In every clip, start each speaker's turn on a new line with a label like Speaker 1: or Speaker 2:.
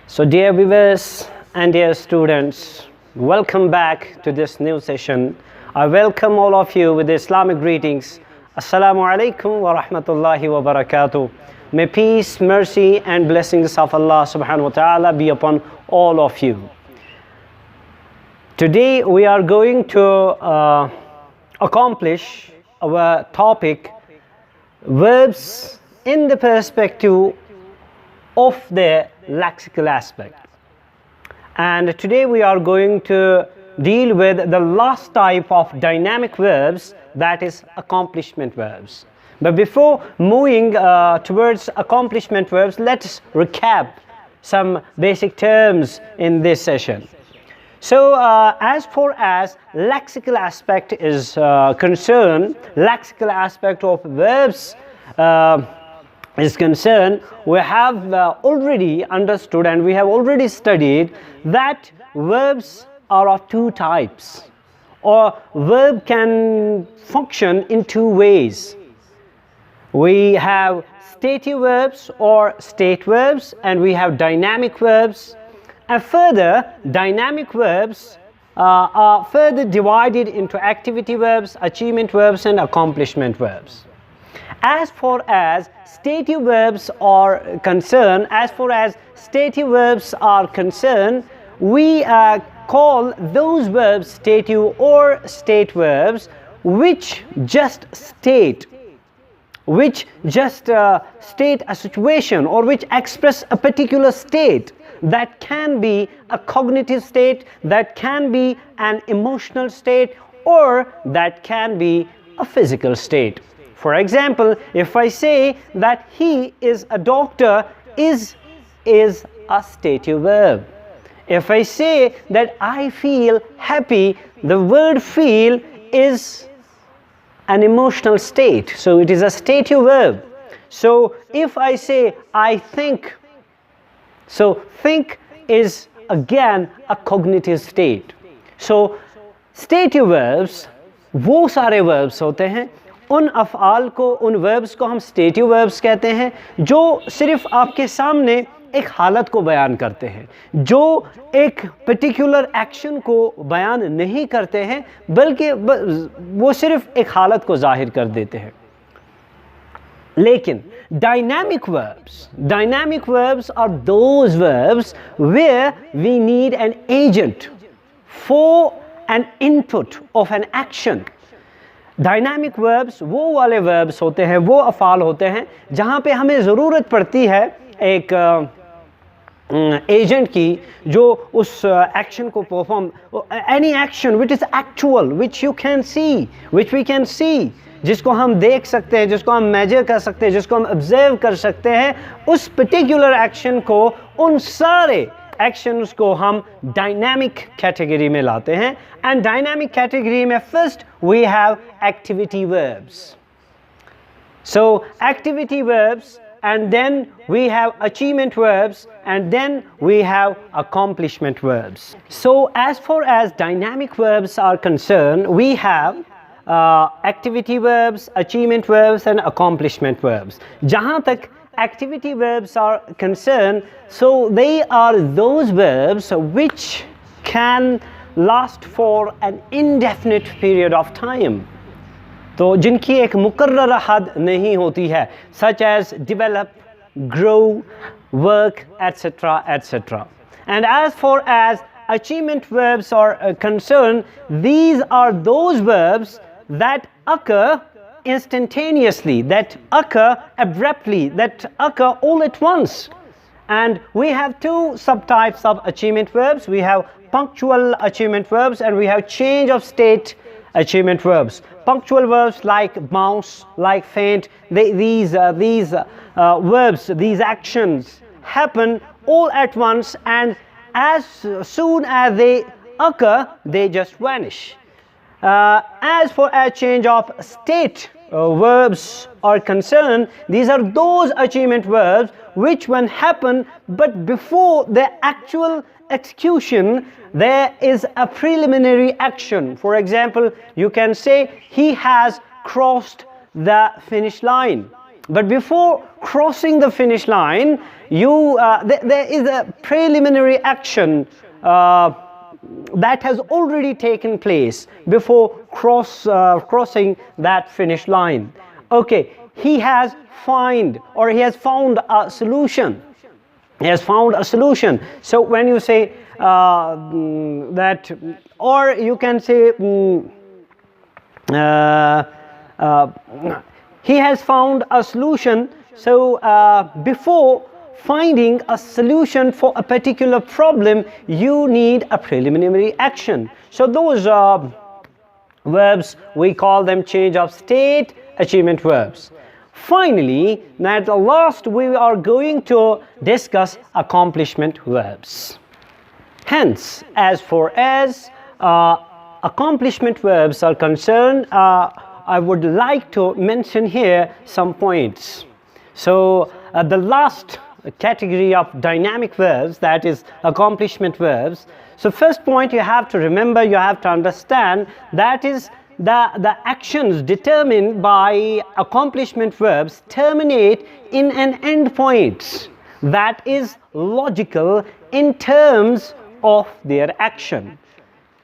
Speaker 1: So dear viewers and dear students, welcome back to this new session. I welcome all of you with the Islamic greetings. Assalamu alaikum wa rahmatullahi wa barakatuh. May peace, mercy and blessings of Allah subhanahu wa ta'ala be upon all of you. Today we are going to accomplish our topic, verbs in the perspective of their lexical aspect. And today we are going to deal with the last type of dynamic verbs, that is accomplishment verbs. But before moving towards accomplishment verbs, let's recap some basic terms in this session. So as far as lexical aspect is concerned, lexical aspect of verbs is concerned, we have already understood and we have already studied that verbs are of two types, or verb can function in two ways. We have stative verbs or state verbs, and we have dynamic verbs. And further, dynamic verbs are further divided into activity verbs, achievement verbs and accomplishment verbs. As far as stative verbs are concerned, we call those verbs stative or state verbs which just state a situation or which express a particular state. That can be a cognitive state, that can be an emotional state, or that can be a physical state. For example, if I say that he is a doctor, is a stative verb. If I say that I feel happy, the word feel is an emotional state, so it is a stative verb. So if I say I think, so think is again a cognitive state. So stative verbs वो सारे verbs होते हैं, उन अफ़आल को, उन verbs को हम stative verbs कहते हैं जो सिर्फ आपके सामने एक हालत को बयान करते हैं, जो एक particular action को बयान नहीं करते हैं, बल्कि वो सिर्फ एक हालत को जाहिर कर देते हैं. लेकिन dynamic verbs are those verbs where we need an agent for an input of an action. Dynamic verbs वो वाले verbs होते हैं, वो अफ़ाल होते हैं जहाँ पे हमें ज़रूरत पड़ती है एक एजेंट की जो उस एक्शन को perform, any action which is actual, which you can see, which we can see, जिसको हम देख सकते हैं, जिसको हम मेजर कर सकते हैं, जिसको हम ऑब्जर्व कर सकते हैं, उस पर्टिकुलर एक्शन को, उन सारे एक्शंस को हम डायनामिक कैटेगरी में लाते हैं. एंड डायनामिक कैटेगरी में first we have activity verbs. So activity verbs, and then we have achievement verbs, and then we have accomplishment verbs. So as far as dynamic verbs are concerned, we have activity verbs, achievement verbs and accomplishment verbs. जहाँ तक activity verbs are concerned, so they are those verbs which can last for an indefinite period of time. तो जिनकी एक मुकर्रर हद नहीं होती है, such as develop, grow, work, etc., etc. And as far as achievement verbs are concerned, these are those verbs that occur instantaneously, that occur abruptly, that occur all at once. And we have two subtypes of achievement verbs. We have punctual achievement verbs and we have change of state achievement verbs. Punctual verbs like bounce, like faint, these verbs, these actions happen all at once, and as soon as they occur, they just vanish. As for a change of state verbs are concerned, these are those achievement verbs which when happen, but before the actual execution there is a preliminary action. For example, you can say he has crossed the finish line, but before crossing the finish line there is a preliminary action that has already taken place before crossing that finish line. Okay, he has found a solution. He has found a solution. So when you say that, or you can say he has found a solution. So before finding a solution for a particular problem, you need a preliminary action. So those verbs, we call them change of state achievement verbs. Finally, at the last, we are going to discuss accomplishment verbs. Hence, as far as accomplishment verbs are concerned, I would like to mention here some points. So the last category of dynamic verbs, that is accomplishment verbs. So first point you have to remember, you have to understand, that is the actions determined by accomplishment verbs terminate in an end point that is logical in terms of their action.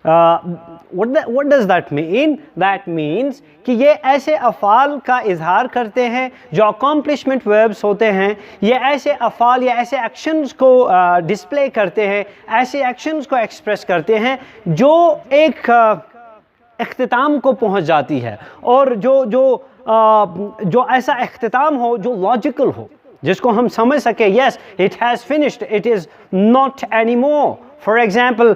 Speaker 1: What does that mean? That means कि ये ऐसे अफ़ाल का इजहार करते हैं जो accomplishment verbs होते हैं, ये ऐसे अफ़ाल या ऐसे actions को display करते हैं, ऐसे actions को express करते हैं जो एक इख्तिताम को पहुंच जाती है, और जो ऐसा इख्तिताम हो जो लॉजिकल हो, जिसको हम समझ सके, yes, it has finished, it is not anymore. For example,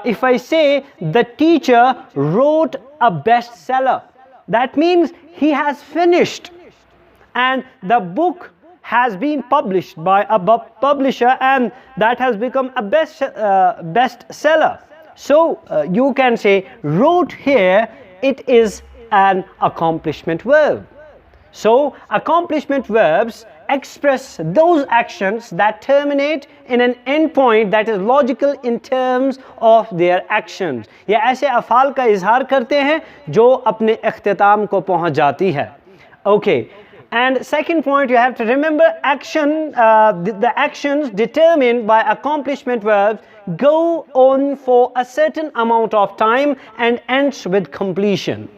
Speaker 1: if I say the teacher wrote a bestseller, that means he has finished, and the book has been published by a publisher, and that has become a bestseller. So you can say wrote here, it is an accomplishment verb. So accomplishment verbs express those actions that terminate in an end point that is logical in terms of their actions. ये ऐसे अफ़ाल का इजहार करते हैं जो अपने इख्तिताम को पहुंच जाती है. Okay. And second point, you have to remember the actions determined by accomplishment verbs go on for a certain amount of time and ends with completion.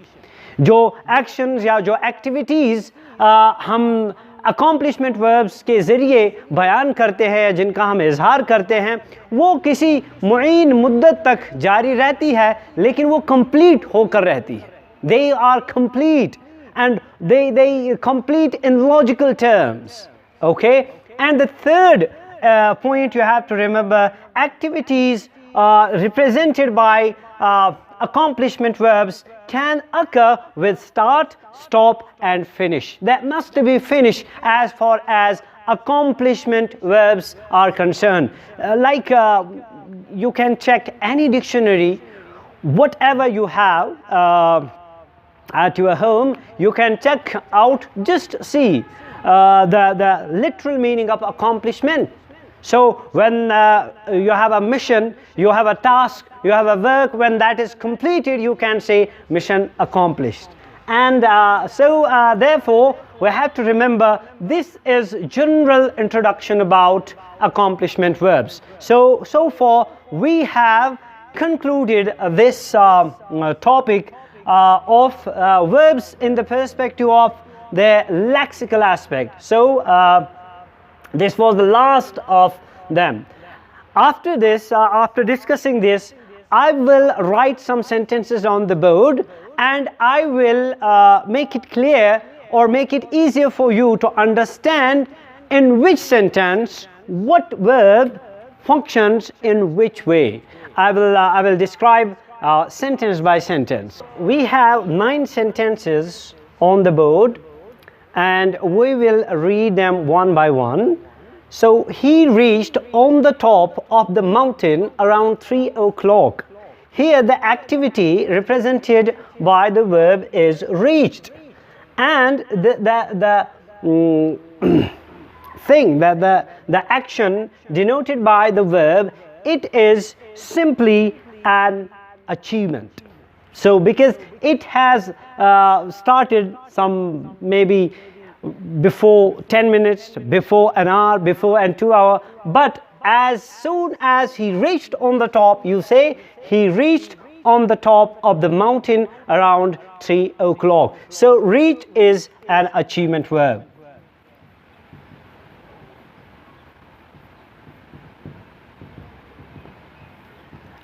Speaker 1: जो actions या जो activities हम accomplishment verbs के ज़रिए बयान करते हैं, जिनका हम इजहार करते हैं, वो किसी मुईन मुद्दत तक जारी रहती है, लेकिन वो complete होकर रहती है. They are complete. And they complete in logical terms. Okay. And the third point you have to remember, activities represented by accomplishment verbs can occur with start, stop and finish. That must be finished as far as accomplishment verbs are concerned. You can check any dictionary, whatever you have at your home, you can check out, just see the literal meaning of accomplishment. So when you have a mission, you have a task, you have a work, when that is completed, you can say mission accomplished. And therefore we have to remember, this is general introduction about accomplishment verbs. So far we have concluded this topic of verbs in the perspective of their lexical aspect. So this was the last of them. After this, after discussing this, I will write some sentences on the board, and I will make it clear or make it easier for you to understand in which sentence what verb functions in which way. I will describe sentence by sentence. We have 9 sentences on the board, and we will read them one by one. So he reached on the top of the mountain around 3 o'clock. Here the activity represented by the verb is reached, and the thing, the action denoted by the verb, it is simply an achievement. So because it has started some maybe before 10 minutes, before an hour, before and 2 hours. But as soon as he reached on the top, you say he reached on the top of the mountain around 3 o'clock. So reach is an achievement verb.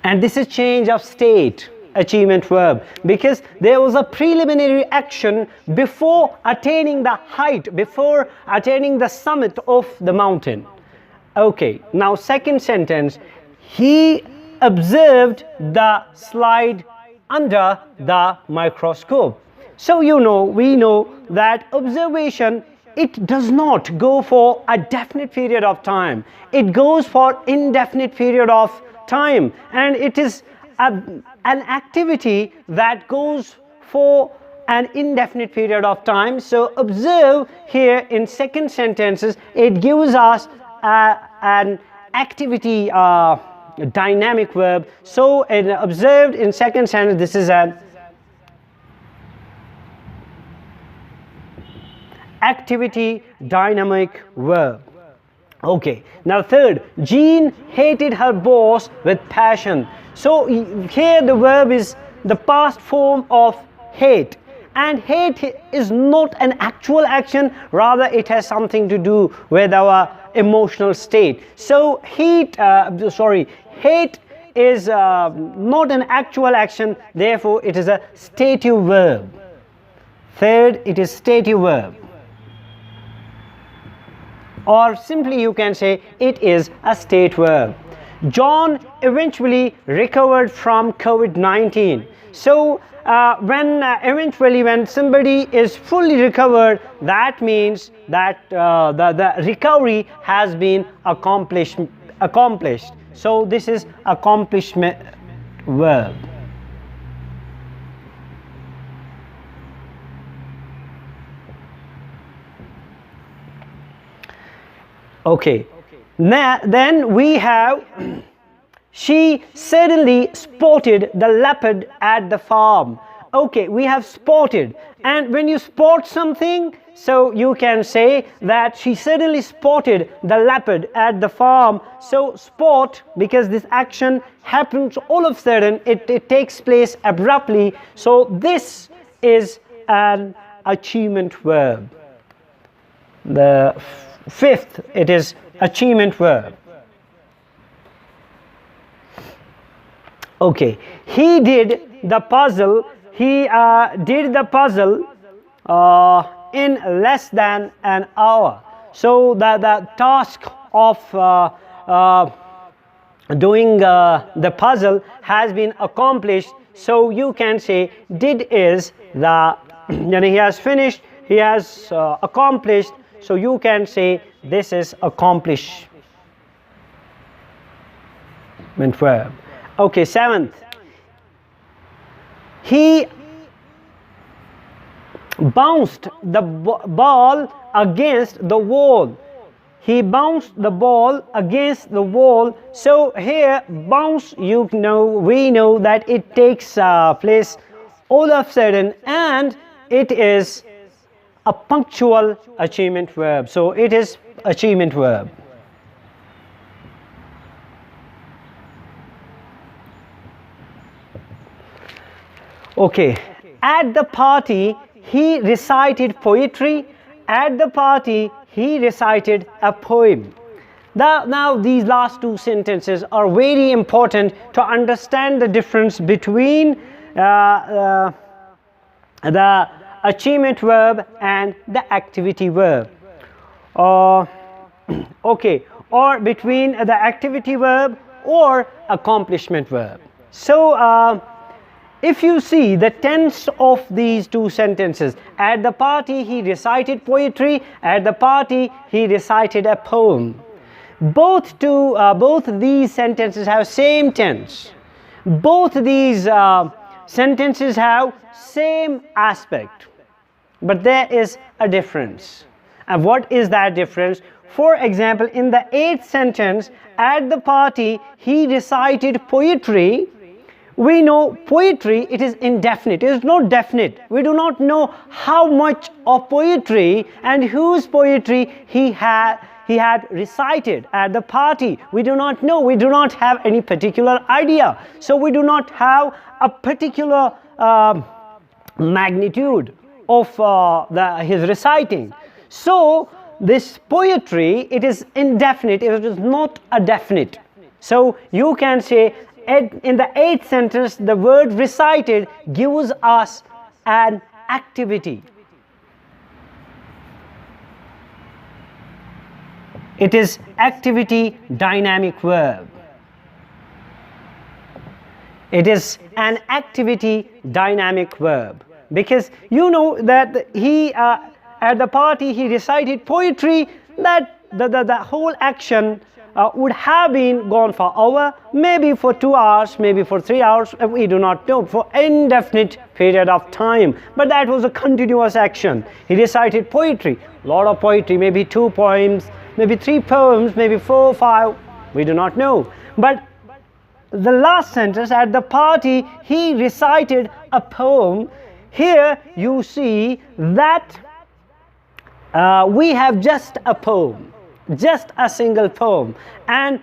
Speaker 1: And this is change of state, achievement verb, because there was a preliminary action before attaining the height, before attaining the summit of the mountain. Okay, now second sentence, he observed the slide under the microscope. So we know that observation, it does not go for a definite period of time. It goes for indefinite period of time, and it is an activity that goes for an indefinite period of time. So observe here in second sentences, it gives us an activity dynamic verb. So in observed in second sentence, this is an activity dynamic verb. Okay, now third, Jean hated her boss with passion. So here the verb is the past form of hate, and hate is not an actual action, rather it has something to do with our emotional state. So hate is not an actual action, therefore it is a stative verb. Third, it is stative verb, or simply you can say it is a state verb. John eventually recovered from COVID-19. So when somebody is fully recovered, that means that the recovery has been accomplished. So this is accomplishment verb. Okay, now then we have she suddenly spotted the leopard at the farm. Okay, we have spotted, and when you spot something, so you can say that she suddenly spotted the leopard at the farm. So spot, because this action happens all of a sudden, it takes place abruptly, so this is an achievement verb. The fifth, it is achievement verb. Okay, he did the puzzle. He did the puzzle in less than an hour. So the task of doing the puzzle has been accomplished. So you can say did is the he has finished, he has accomplished. So you can say this is accomplishment verb. Okay, seventh, he bounced the ball against the wall. He bounced the ball against the wall. So here bounce, we know that it takes place all of a sudden, and it is a punctual achievement verb. So it is achievement verb. Okay, at the party he recited poetry. At the party he recited a poem. Now these last two sentences are very important to understand the difference between the achievement verb and the activity verb. Okay, or between the activity verb or accomplishment verb. So if you see the tense of these two sentences, at the party he recited poetry, at the party he recited a poem. Both these sentences have same tense. Both these sentences have same aspect, but there is a difference. And what is that difference? For example, in the eighth sentence, at the party he recited poetry, we know poetry, it is indefinite, it is not definite. We do not know how much of poetry and whose poetry he had recited at the party. We do not know, we do not have any particular idea. So we do not have a particular magnitude of his reciting. So this poetry, it is indefinite, it is not a definite. So you can say in the 8th sentence, the word recited gives us an activity. It is activity dynamic verb. It is an activity dynamic verb, because you know that he at the party he recited poetry, that the whole action would have been gone for an hour, maybe for 2 hours, maybe for 3 hours, we do not know, for indefinite period of time. But that was a continuous action. He recited poetry, lot of poetry, maybe 2 poems, maybe 3 poems, maybe 4, 5, we do not know. But the last sentence, at the party he recited a poem. Here you see that we have just a poem, just a single poem, and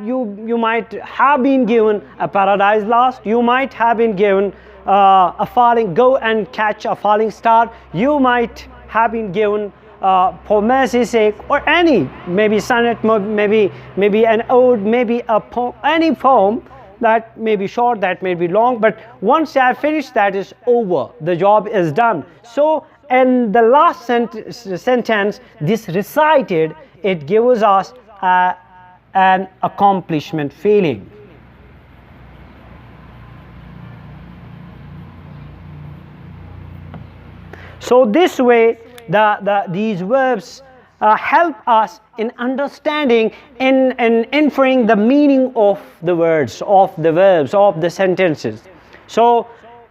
Speaker 1: you might have been given a paradise lost, you might have been given a falling, go and catch a falling star, you might have been given for mercy's sake, or any, maybe sonnet, maybe an ode, maybe a poem, any poem that may be short, that may be long, but once you have finished, that is over, the job is done. So in the last sentence, this recited, it gives us an accomplishment feeling. So this way, these verbs help us in understanding, in inferring the meaning of the words, of the verbs, of the sentences. So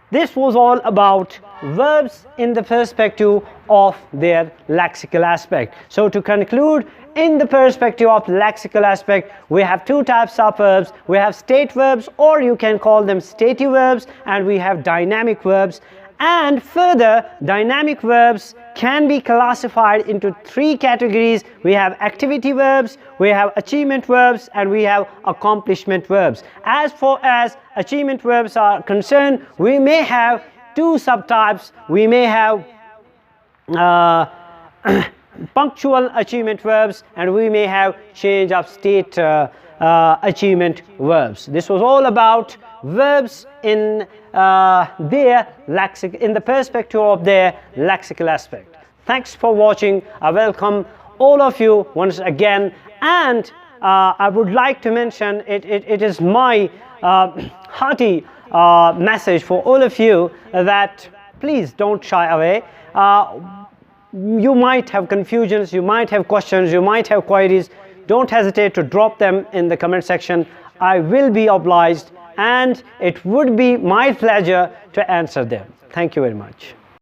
Speaker 1: this was all about verbs in the perspective of their lexical aspect. So to conclude, in the perspective of lexical aspect, we have 2 types of verbs. We have state verbs, or you can call them stative verbs, and we have dynamic verbs. And further, dynamic verbs can be classified into 3 categories. We have activity verbs, we have achievement verbs, and we have accomplishment verbs. As far as achievement verbs are concerned, we may have 2 subtypes. We may have punctual achievement verbs, and we may have change of state achievement verbs. This was all about verbs in in the perspective of their lexical aspect. Thanks for watching. I welcome all of you once again, and I would like to mention it is my hearty message for all of you that please don't shy away. You might have confusions, you might have questions, you might have queries. Don't hesitate to drop them in the comment section. I will be obliged, and it would be my pleasure to answer them. Thank you very much.